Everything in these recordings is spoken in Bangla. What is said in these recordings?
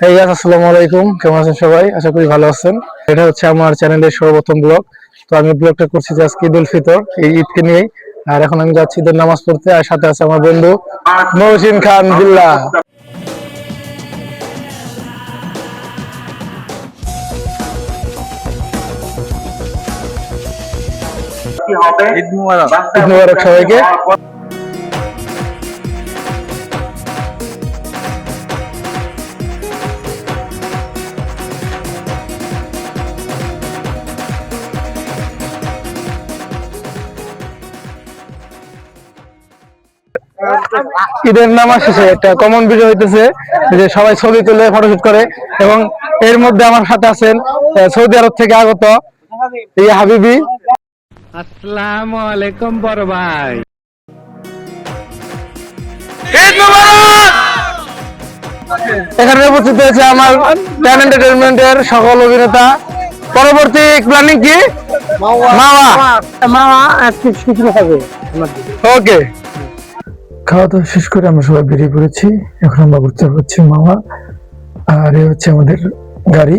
এই গাছ আসসালামু আলাইকুম, কেমন আছেন সবাই? আশা করি ভালো আছেন। এটা হচ্ছে আমার চ্যানেলের সর্বপ্রথম ব্লগ। তো আমি ব্লগটা করছি যে আজকে ঈদুল ফিতর, এই ঈদকে নিয়েই। আর এখন আমি যাচ্ছি ঈদের নামাজ পড়তে, আর সাথে আছে আমার বন্ধু মহসিন খান বিল্লাহ। ঈদ মুবারক। ঈদ মুবারক সবাইকে। ঈদের নামাজ শেষে একটা কমন বিষয় হইতেছে যে সবাই ছবি তুলে ফটোশুট করে, এবং এর মধ্যে আমার সাথে আছেন সৌদি আরব থেকে আগত হাবিবি। আসসালামু আলাইকুম বড় ভাই। এখানে উপস্থিত হয়েছে আমার ট্যান এন্টারটেইনমেন্টের সকল অভিনেতা। পরবর্তী প্ল্যানিং কি? মাওয়া হবে। ওকে, খাওয়া দাওয়া শেষ করে আমরা সবাই বেরিয়ে পড়েছি। এখন আমরা ঘুরতে হচ্ছে মাওয়া, আর এ হচ্ছে আমাদের গাড়ি।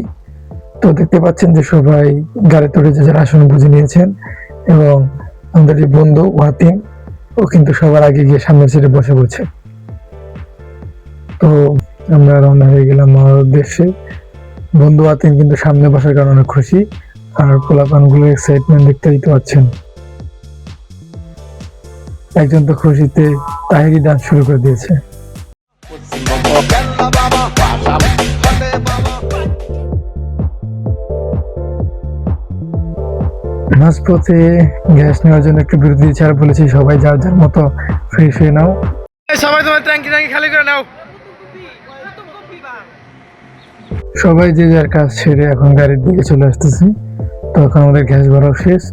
তো দেখতে পাচ্ছেন যে সবাই গাড়িতে উঠে যারা আসন বুঝে নিয়েছেন, এবং আমাদের এই বন্ধু ওয়াতিম, ও কিন্তু সবার আগে গিয়ে সামনের সিটে বসে পড়ছে। তো আমরা রওনা হয়ে গেলাম মাওয়ার উদ্দেশ্যে। বন্ধু ওয়াতিম কিন্তু সামনে বসার কারণে অনেক খুশি, আর পোলাপান গুলো এক্সাইটমেন্ট দেখতেই তো পাচ্ছেন। একজন তো খুশিতে তাহিরি ডান্স শুরু করে দিয়েছে। মাঝপথে গ্যাস নেওয়ার জন্য একটু বিরতি ছাড়া বলেছি, সবাই যার যার মতো ফ্রেশ হয়ে নাও। সবাই তোমার ট্যাঙ্কি খালি করে নাও। সবাই যে যার কাজ ছেড়ে এখন গাড়ির দিকে চলে আসতেছি। তো এখন আমাদের গ্যাস ভরাও শেষ।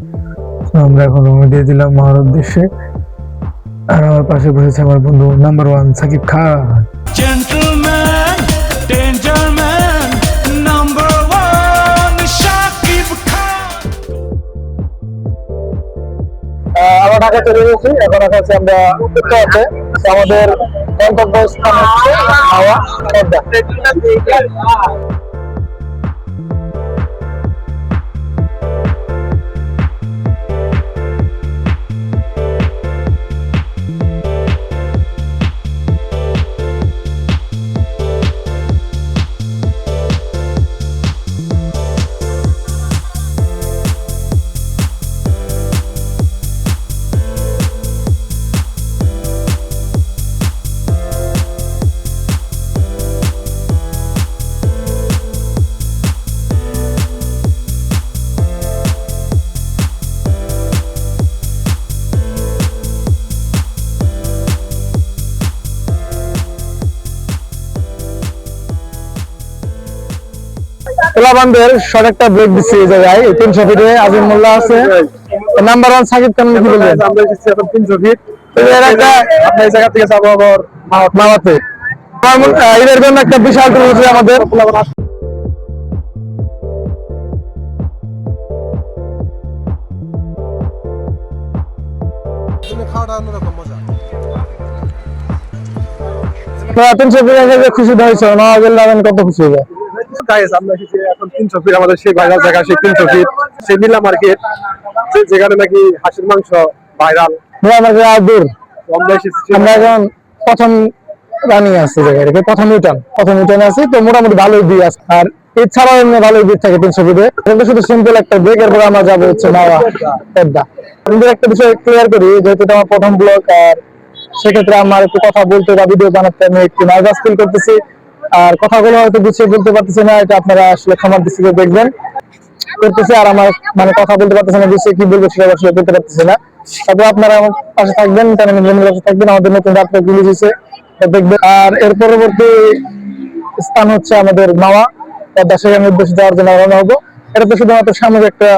আমরা এখন রওনা দিয়ে দিলাম মাওয়ার উদ্দেশ্যে। আর আমার পাশে বসেছে আমার বন্ধু নাম্বার ওয়ান সাকিব খান। আমরা ঢাকা চলে গেছি। এখন আছে আমরা উত্তর আছে আমাদের গন্তব্যস্থান হচ্ছে মাওয়া পদ্মা। পোলাপানদের শর্ট একটা ব্রেক দিচ্ছি এই জায়গায়। 300 ফিটে আজিম মোল্লা আছে, নাম্বার ওয়ান সাকিব খান। কি বলবেন? আমরা এসেছি এখন 300 ফিট। এর একটা আপনার এই জায়গা থেকে যাবো আবার মাওয়াতে। এর জন্য একটা বিশাল ট্যুর হচ্ছে আমাদের। খুশি হয়েছে কত খুশি হবে। আমরা এসেছি এখন 300 ফিট, আমাদের সেই ভাইরাল জায়গা, সেই 300 ফিট, সেই নীলা মার্কেট, যেখানে নাকি হাঁসের মাংস ভাইরাল। দূর আমরা এখন প্রথম রানিং আছে জায়গায়, প্রথম ইউটার্ন আছে। তো মোটামুটি ভালোই দিয়ে আছে, আর এছাড়াও এমনি ভালোই দিক থাকে 300 ফিটে। কিন্তু শুধু সিম্পল একটা ব্রেক, এরপর আমরা যাবো হচ্ছে মাওয়া পদ্মা। আমাদের একটা বিষয় ক্লিয়ার করি, যেহেতু এটা আমার প্রথম ব্লগ, আর সেক্ষেত্রে আমার একটু কথা বলতে বা ভিডিও বানাতে আমি একটু নার্ভাস ফিল করতেছি, আর কথাগুলো হয়তো গুছিয়ে বলতে পারতেছি না। এটা আপনারা আসলে ক্ষমার দৃষ্টিতে দেখবেন করতেছে, আর আমার মানে কথা বলতে পারতেছি না, গুছিয়ে কি বলবো সেটা আসলে বলতে পারতেছি না। তবে আপনারা আমার পাশে থাকবেন, পাশে থাকবেন। আমাদের নতুন রাত্রে রিলিজ হয়েছে, দেখবেন। আর এর পরবর্তী স্থান হচ্ছে আমাদের মাওয়া পদ্মা, সেখানে উদ্দেশ্যে যাওয়ার জন্য রওনা হবো। এটা তো শুধুমাত্র সামনে একটা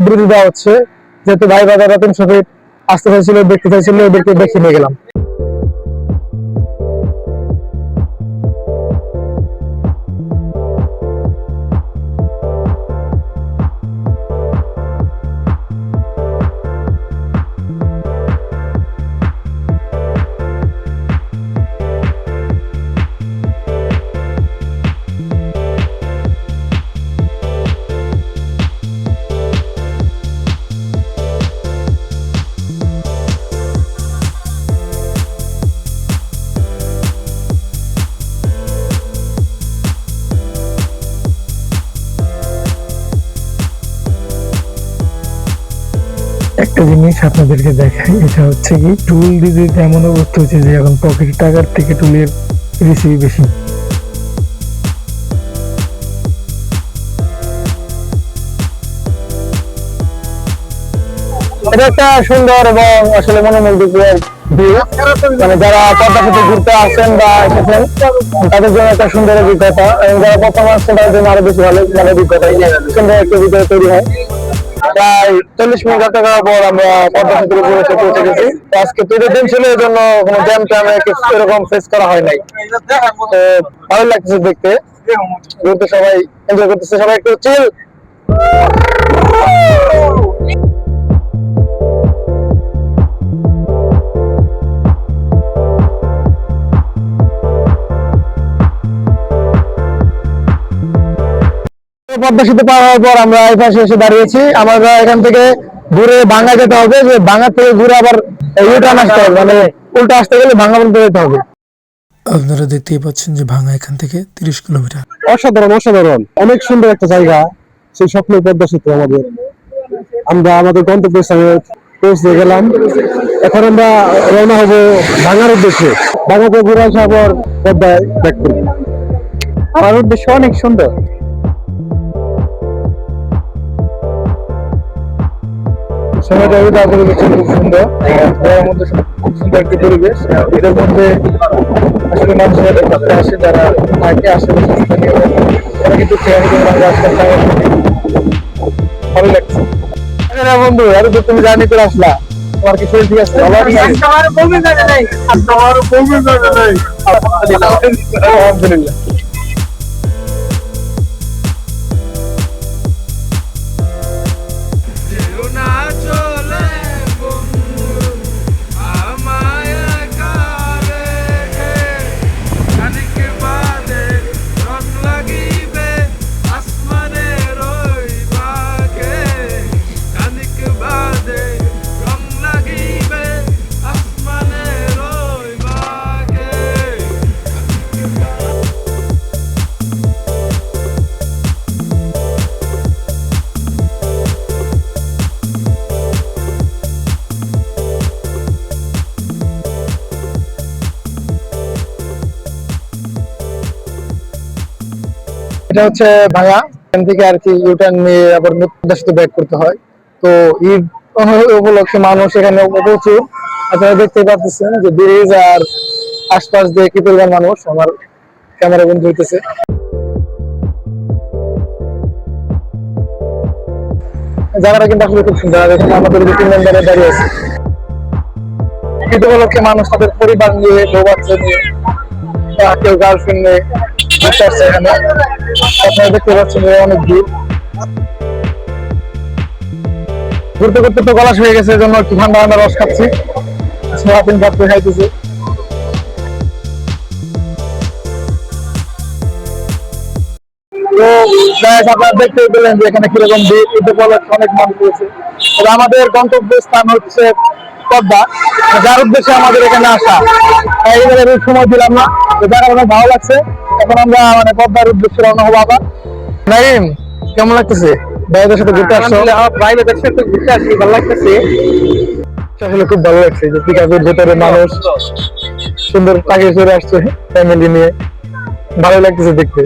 বিরতি দেওয়া হচ্ছে, যেহেতু ভাই বাজাররা 300 ফিট আসতে চাইছিল, দেখতে চাইছিল, ওদেরকে দেখে নিয়ে গেলাম। একটা জিনিস আপনাদেরকে দেখাই, এটা হচ্ছে কি টুল দিতে এমন অবস্থা হচ্ছে যে এখন পকেট টাকার থেকে টুলের রিসিভ বেশি। এটা একটা সুন্দর এবং আসলে মনোমুগ্ধকর ভিউ। মানে যারা পদ্মা সেতু ঘুরতে আসেন বা এসেছেন তাদের জন্য একটা সুন্দর অভিজ্ঞতা, এবং যারা প্রথম আসছেন তাদের জন্য আরো বেশি ভালো মানে অভিজ্ঞতা, সুন্দর একটা অভিজ্ঞতা তৈরি হয়। প্রায় 40 মিনিট যাত্রা করার পর আমরা পদ্মা সেতুর উপরে এসে পৌঁছে গেছি। আজকে তৃতীয় দিন ছিল, এই জন্য কোনো জ্যাম ট্যাম এরকম ফেস করা হয় নাই। তো ভালো লাগতেছে দেখতে, ঘুরতে সবাই এনজয় করতেছে, সবাই একটু চিল। পদ্মা সেতু পার হওয়ার পর আমরা এই পাশে এসে দাঁড়িয়েছি। আমরা এখান থেকে ঘুরে ভাঙ্গা যেতে হবে, যে ভাঙ্গা থেকে ঘুরে আবার ইউটার্ন আসতে হবে, মানে উল্টা আসতে গেলে ভাঙ্গা পর্যন্ত যেতে হবে। আপনারা দেখতেই পাচ্ছেন যে ভাঙা এখান থেকে 30 কিলোমিটার। অসাধারণ অসাধারণ, অনেক সুন্দর একটা জায়গা, সেই স্বপ্নের পদ্মা সেতু আমাদের। আমরা আমাদের গন্তব্যস্থানে পৌঁছে গেলাম, এখন আমরা রওনা হব ভাঙ্গার উদ্দেশ্যে। ভাঙ্গাতে ঘুরে আসার পর পদ্মায় ব্যাক করব। আমার উদ্দেশ্য অনেক সুন্দর। সময়টা পরিবেশ খুব সুন্দর, এর মধ্যে খুব সুন্দর একটি পরিবেশ। এদের মধ্যে আসলে মানুষের আসে, যারা থাকে আশেপাশে স্থানীয়, ওরা কিন্তু ভালো লাগছে। বন্ধু আরে তো তুমি জার্নি করে আসলা, তোমার কি শরীর ঠিক আছে? আলহামদুলিল্লাহ। এটা হচ্ছে ভাঙা, এখান থেকে আর কি ইউটার্ন নিয়ে আবার পদ্মা সেতু ব্যাক করতে হয়। তো ঈদ উপলক্ষে মানুষ এখানে প্রচুর, আপনারা দেখতে পাচ্ছেন যে ব্রিজ আর আশপাশ দিয়ে কি পরিমাণ মানুষ। আমার ক্যামেরা বন্ধ হইতেছে। জায়গাটা কিন্তু আসলে খুব সুন্দর। এখানে আমাদের যে 3 মেম্বারে দাঁড়িয়ে আছে, ঈদ উপলক্ষে মানুষ তাদের পরিবার নিয়ে, বউ বাচ্চা নিয়ে, কেউ গার্লফ্রেন্ড নিয়ে ঘুরতে আসছে এখানে। আপনারা দেখতে পাচ্ছেন অনেক ভিড়। ঘুরতে ঘুরতে তো গলা হয়ে গেছে, এজন্য একটু ঠান্ডা ঠান্ডা রস খাচ্ছি, সোয়াবিন ভাত খাইতেছি। তো আপনারা দেখতে পেলেন যে এখানে কিরকম ভিড়, ঈদ উপলক্ষে অনেক মানুষ রয়েছে। তবে আমাদের গন্তব্য স্থান হচ্ছে পদ্মা, যার উদ্দেশ্যে আমাদের এখানে আসা। এইবারে সময় দিলাম না, জায়গাটা অনেক ভালো লাগছে। এখন আমরা মানে পদ্মার উদ্দেশ্যে রওনা হবো আবার। নাইম, কেমন লাগতেছে ভাইদের সাথে ঘুরতে আসছো? ভাইদের সাথে ঘুরতে আসছি, ভালো লাগতেছে। আসলে খুব ভালো লাগছে যে পিকআপের ভেতরে মানুষ সুন্দর টাকে চলে আসছে ফ্যামিলি নিয়ে, ভালো লাগতেছে দেখতে।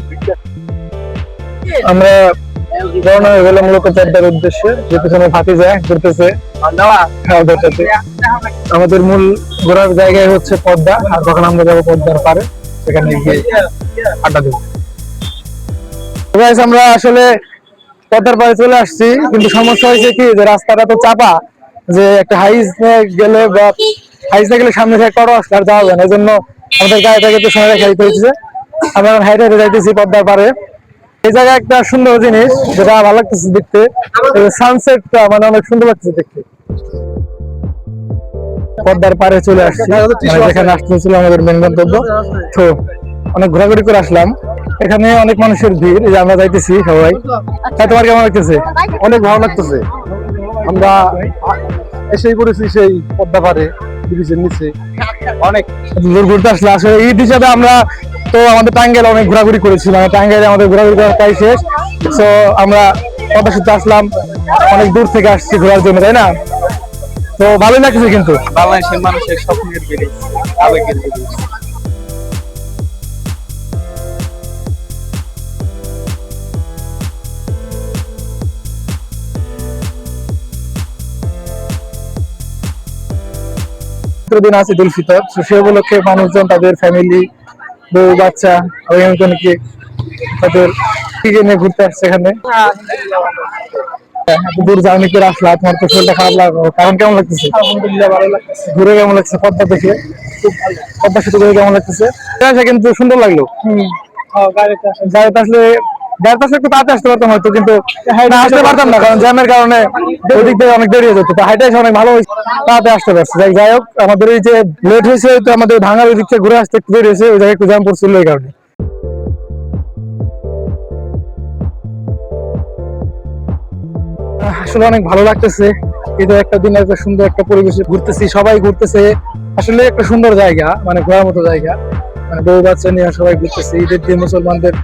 আমরা রওনা হয়ে গেলাম মূলত পদ্মার উদ্দেশ্যে, যে পিছনে ফাঁকি যায় ঘুরতেছে খাওয়াদের সাথে। আমাদের মূল ঘোরার জায়গায় হচ্ছে পদ্মা, আর তখন আমরা যাবো পদ্মার পারে, সেখানে গিয়ে আড্ডা দেবো। আমরা আসলে পদ্মার পারে চলে আসছি, কিন্তু সমস্যা হয়েছে কি যে রাস্তাটা তো চাপা, যে একটা হাইস গেলে বা হাইস গেলে সামনে থেকে টোটো আসলে আর যাওয়া যায় না। এই জন্য আমাদের গাড়িটাকে তো সময় রেখে দিতে হয়েছে। আমরা হাইটে যাইতেছি পদ্মার পারে। এই জায়গায় একটা সুন্দর জিনিস যেটা ভালো লাগতেছে দেখতে, সানসেটটা মানে অনেক সুন্দর লাগতেছে দেখতে। পদ্মার পারে চলে আসছি, যেখানে আসতে ছিল আমাদের মেন গন্তব্য। তো অনেক ঘোরাঘুরি করে আসলাম, এখানে অনেক মানুষের ভিড়, যে আমরা যাইতেছি সবাই। তোমার কেমন লাগতেছে? অনেক ভালো লাগতেছে। আমরা এসেই পড়েছি সেই পদ্মা পারে, ব্রিজের নিচে অনেক দূর ঘুরতে আসলে। আসলে ঈদ হিসাবে আমরা তো আমাদের টাঙ্গাইলে অনেক ঘোরাঘুরি করেছি, মানে টাঙ্গাইলে আমাদের ঘোরাঘুরি করা প্রায় শেষ। তো আমরা পদ্মা সেতু আসলাম, অনেক দূর থেকে আসছি ঘোরার জন্য, তাই না? তো ভালোই লাগছে কিন্তু বাংলাদেশের মানুষের স্বপ্নের ব্রিজ, আবেগের ব্রিজ। দিন আছে ঈদ উল ফিতর, তো সে উপলক্ষে মানুষজন তাদের ফ্যামিলি, বউ বাচ্চা অনেকে তাদের নিয়ে ঘুরতে আসছে এখানে। এত দূর জার্নি করে আসলা, তোমার তো শরীরটা খারাপ লাগলো, কারণ কেমন লাগতেছে? আলহামদুলিল্লাহ ভালো লাগছে। ঘুরে কেমন লাগছে পদ্মা দেখে? খুব ভালো। পদ্মা সেতু দেখে কেমন লাগতেছে? কিন্তু সুন্দর লাগলো। গাড়িতে আসলে একটু তাড়াতাড়ি আসতে পারতাম হয়তো, কিন্তু না আসতে পারতাম না, কারণ জ্যামের কারণে ওদিক থেকে অনেক দেরি হয়ে যেত। তো হাইটে এসে অনেক ভালো হয়েছে, তাড়াতাড়ি আসতে পারছি। যাই হোক, আমাদের এই যে লেট হয়েছে, তো আমাদের ভাঙার ওই দিক থেকে ঘুরে আসতে একটু দেরি হয়েছে, ওই জায়গায় একটু জ্যাম পড়ছিল এই কারণে। আসলে অনেক ভালো লাগতেছে। এটা একটা দিন একটা সুন্দর একটা পরিবেশে ঘুরতেছি, সবাই ঘুরতেছে। আসলে একটা সুন্দর জায়গা, মানে ঘোরার মতো জায়গা, মানে বউ বাচ্চা নিয়ে সবাই ঘুরতেছে। ঈদের দিন, মুসলমানদের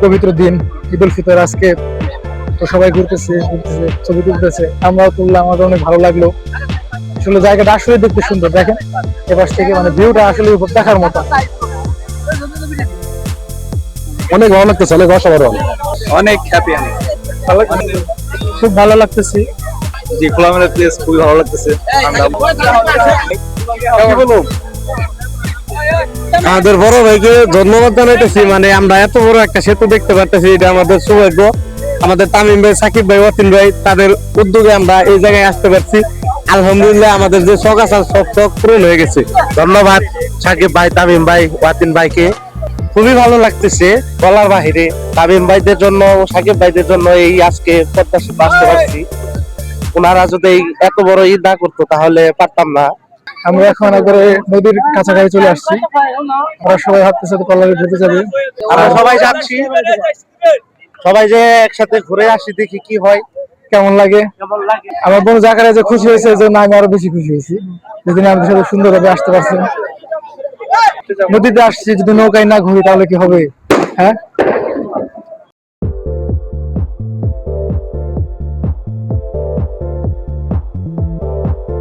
পবিত্র দিন ঈদ উল ফিতর আজকে, তো সবাই ঘুরতেছে, ছবি তুলতেছে, আমরাও তুললাম, আমাদের অনেক ভালো লাগলো। আসলে জায়গাটা আসলে দেখতে সুন্দর, দেখেন এপাশ থেকে, মানে ভিউটা আসলে দেখার মতো। অনেক ভালো লাগতেছে, অনেক অসাধারণ, অনেক হ্যাপি। আমি খুব ভালো লাগতেছে। জি, খোলামেলা প্লেস, খুবই ভালো লাগতেছে। কি বলবো, আমাদের বড় ভাইকে ধন্যবাদ জানাইতেছি। মানে আমরা এত বড় একটা সেতু দেখতে পারতেছি, এটা আমাদের সৌভাগ্য। আমাদের তামিম ভাই, সাকিব ভাই, ওয়াতিন ভাই, তাদের উদ্যোগে আমরা এই জায়গায় আসতে পারছি। আলহামদুলিল্লাহ, আমাদের যে শখ আছে সব শখ পূরণ হয়ে গেছে। ধন্যবাদ সাকিব ভাই, তামিম ভাই, ওয়াতিন ভাইকে। খুবই ভালো লাগতেছে, বলার বাহিরে। তামিম ভাইদের জন্য, সাকিব ভাইদের জন্য এই আজকে পদ্মা সেতু আসতে পারছি। ওনারা যদি এত বড় ঈদ না করতো তাহলে পারতাম না। আমরা এখন একবারে নদীর কাছাকাছি চলে আসছি। আমরা সবাই ভাবতেছে তো কল্লারে ঘুরতে যাবে। আমরা সবাই যাচ্ছি, সবাই যে একসাথে ঘুরে আসি, দেখি কি হয়, কেমন লাগে। আমার বোন জাকারে যে খুশি হয়েছে, যে না আমি আরো বেশি খুশি হয়েছি, যেদিন আমাদের সাথে সুন্দরভাবে আসতে পারছি। নদীতে আসছি, যদি নৌকায় না ঘুরি তাহলে কি হবে? হ্যাঁ,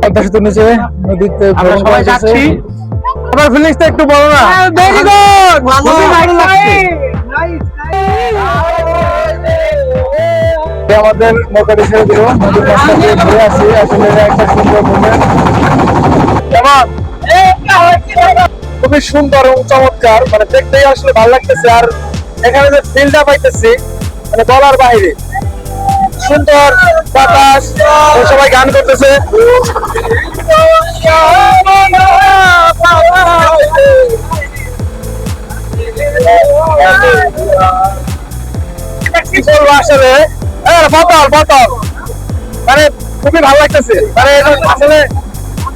পদ্মা সেতুর নিচে নদীতে আমরা সবাই যাচ্ছি। আমার ফিলিংসটা একটু বড় না? ভেরি গুড, খুবই ভালো লাগছে। আমাদের নৌকাটি ছেড়ে দিল, নদীর মাঝখান দিয়ে ঘুরে আসি। আসলে একটা সুন্দর মোমেন্ট, কেমন খুবই সুন্দর এবং চমৎকার, মানে দেখতেই আসলে ভালো লাগতেছে। আর এখানে যে ফিলটা পাইতেছি, মানে বলার বাইরে সুন্দর বাতাস, সবাই গান করতেছে। কি বলবো আসলে, পাতাল মানে খুবই ভালো লাগতেছে। মানে আসলে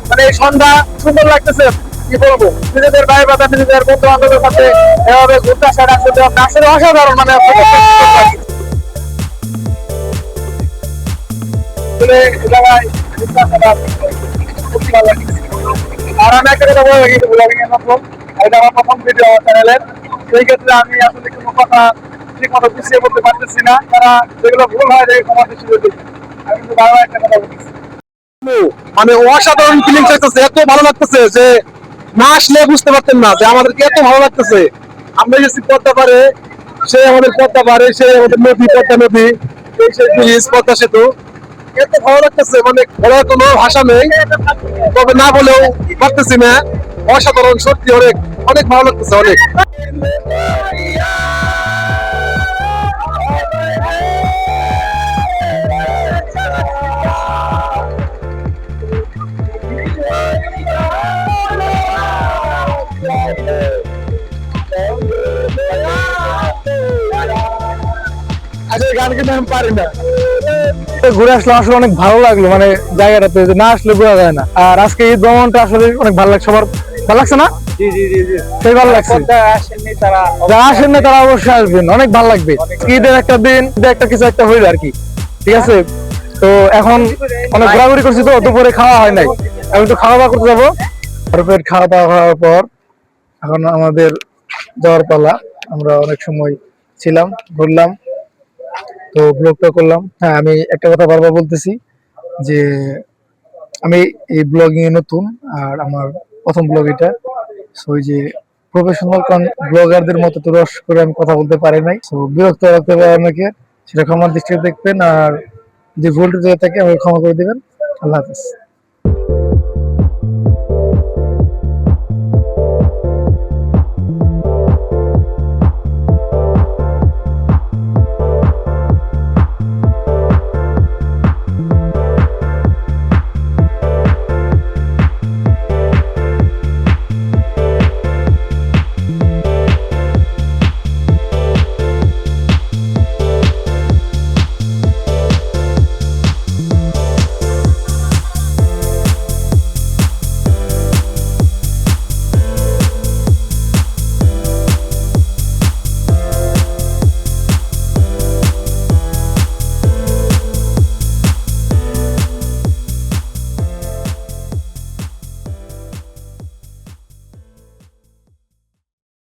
মানে এই সন্ধ্যা সুন্দর লাগতেছে, কি বলবো। নিজেদের ভাই বাবা, নিজেদের বন্ধু বান্ধবের সাথে এভাবে ঘুরতে আসার আসলে অসাধারণ। মানে আর আমি একটা কথা বলে রাখি, ব্লগিং এর মাধ্যম, এটা আমার প্রথম ভিডিও আমার চ্যানেলের। সেই ক্ষেত্রে আমি আসলে কোনো কথা ঠিক মতো গুছিয়ে বলতে পারতেছি না, তারা যেগুলো ভুল হয় ক্ষমা দৃষ্টি দিচ্ছি। আমি কিন্তু বারবার একটা কথা বলতেছি, মানে অসাধারণ ফিলিংস আসতেছে, এত ভালো লাগতেছে যে না আসলে বুঝতে পারতেন না যে আমাদেরকে এত ভালো লাগতেছে। আমরা গেছি পদ্মা পারে, সে আমাদের পদ্মা পারে, সে আমাদের নদী, পদ্মা নদী, এই সেই ব্রিজ, পদ্মা সেতু, এত ভালো লাগতেছে, মানে বলার কোনো ভাষা নেই। তবে না বলেও পারতেছি না, অসাধারণ, সত্যি অনেক অনেক ভালো লাগতেছে, অনেক। গান কিন্তু আমি পারি না। ঘুরে আসলে আসলে অনেক ভালো লাগলো, মানে জায়গাটাতে না আসলে বোঝা যায় না। আর আজকে এই ভ্রমণটা আসলে অনেক ভালো লাগছে, সবার ভালো লাগছে না? সেই ভালো লাগছে। যারা আসেন না তারা অবশ্যই আসবেন, অনেক ভালো লাগবে। ঈদের একটা দিন, একটা কিছু একটা হইলো আর কি, ঠিক আছে। তো এখন অনেক ঘোরাঘুরি করছি, তো দুপুরে খাওয়া হয় নাই, এখন একটু খাওয়া দাওয়া করতে যাবো। ভরপেট খাওয়া দাওয়া হওয়ার পর এখন আমাদের যাওয়ার পালা। আমরা অনেক সময় ছিলাম, ঘুরলাম, তো ব্লগটা করলাম। হ্যাঁ, আমি একটা কথা বারবার বলতেছি যে আমি এই ব্লগিং এ নতুন, আর আমার প্রথম ব্লগ এটা। সো ওই যে প্রফেশনাল ব্লগারদের মতো তো রস করে আমি কথা বলতে পারি নাই, তো বিরক্ত রাখতে পারে অনেকে, সেটা ক্ষমার দৃষ্টিতে দেখবেন। আর যদি ভুল হয়ে থাকে আমাকে ক্ষমা করে দিবেন। আল্লাহ হাফেজ।